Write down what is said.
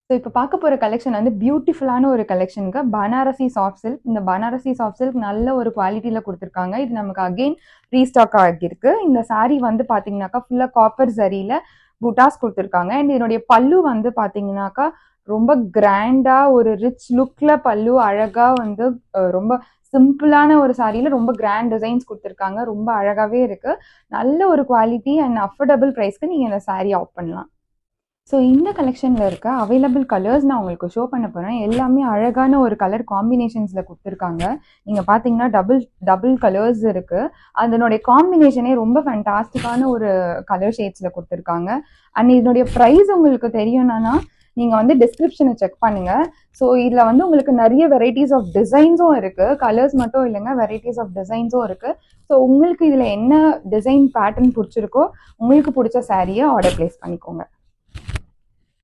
So இப்போ பார்க்க போகிற கலெக்ஷன் வந்து பியூட்டிஃபுல்லான ஒரு கலெக்ஷனுக்கு பனாரசி சாஃப்ட் சில்க். இந்த பனாரசி சாஃப்ட் சில்க் நல்ல ஒரு குவாலிட்டியில் கொடுத்துருக்காங்க. இது நமக்கு அகெயின் ரீஸ்டாக் ஆகியிருக்கு. இந்த சாரீ வந்து பார்த்தீங்கன்னாக்கா ஃபுல்லாக காப்பர் சரியில் புட்டாஸ் கொடுத்துருக்காங்க. அண்ட் இதனுடைய பல்லு வந்து பார்த்தீங்கன்னாக்கா ரொம்ப கிராண்டாக ஒரு ரிச் லுக்கில் பல்லு அழகாக வந்து ரொம்ப சிம்பிளான ஒரு சாரியில் ரொம்ப கிராண்ட் டிசைன்ஸ் கொடுத்துருக்காங்க. ரொம்ப அழகாகவே இருக்குது. நல்ல ஒரு குவாலிட்டி அண்ட் அஃபோர்டபுள் ப்ரைஸ்க்கு நீங்கள் இந்த சாரீ ஆஃப் பண்ணலாம். ஸோ இந்த கலெக்ஷனில் இருக்க அவைலபிள் கலர்ஸ் நான் உங்களுக்கு ஷோ பண்ண போகிறேன். எல்லாமே அழகான ஒரு கலர் காம்பினேஷன்ஸில் கொடுத்துருக்காங்க. நீங்கள் பார்த்தீங்கன்னா டபுள் கலர்ஸ் இருக்குது. அதனுடைய காம்பினேஷனே ரொம்ப ஃபேண்டாஸ்டிக்கான ஒரு கலர் ஷேட்ஸில் கொடுத்துருக்காங்க. அண்ட் இதனுடைய ப்ரைஸ் உங்களுக்கு தெரியும்னா நீங்கள் வந்து டிஸ்கிரிப்ஷனை செக் பண்ணுங்கள். ஸோ இதில் வந்து உங்களுக்கு நிறைய வெரைட்டிஸ் ஆஃப் டிசைன்ஸும் இருக்குது. கலர்ஸ் மட்டும் இல்லைங்க, வெரைட்டிஸ் ஆஃப் டிசைன்ஸும் இருக்குது. ஸோ உங்களுக்கு இதில் என்ன டிசைன் பேட்டர்ன் பிடிச்சிருக்கோ உங்களுக்கு பிடிச்ச சாரியை ஆர்டர் ப்ளேஸ் பண்ணிக்கோங்க.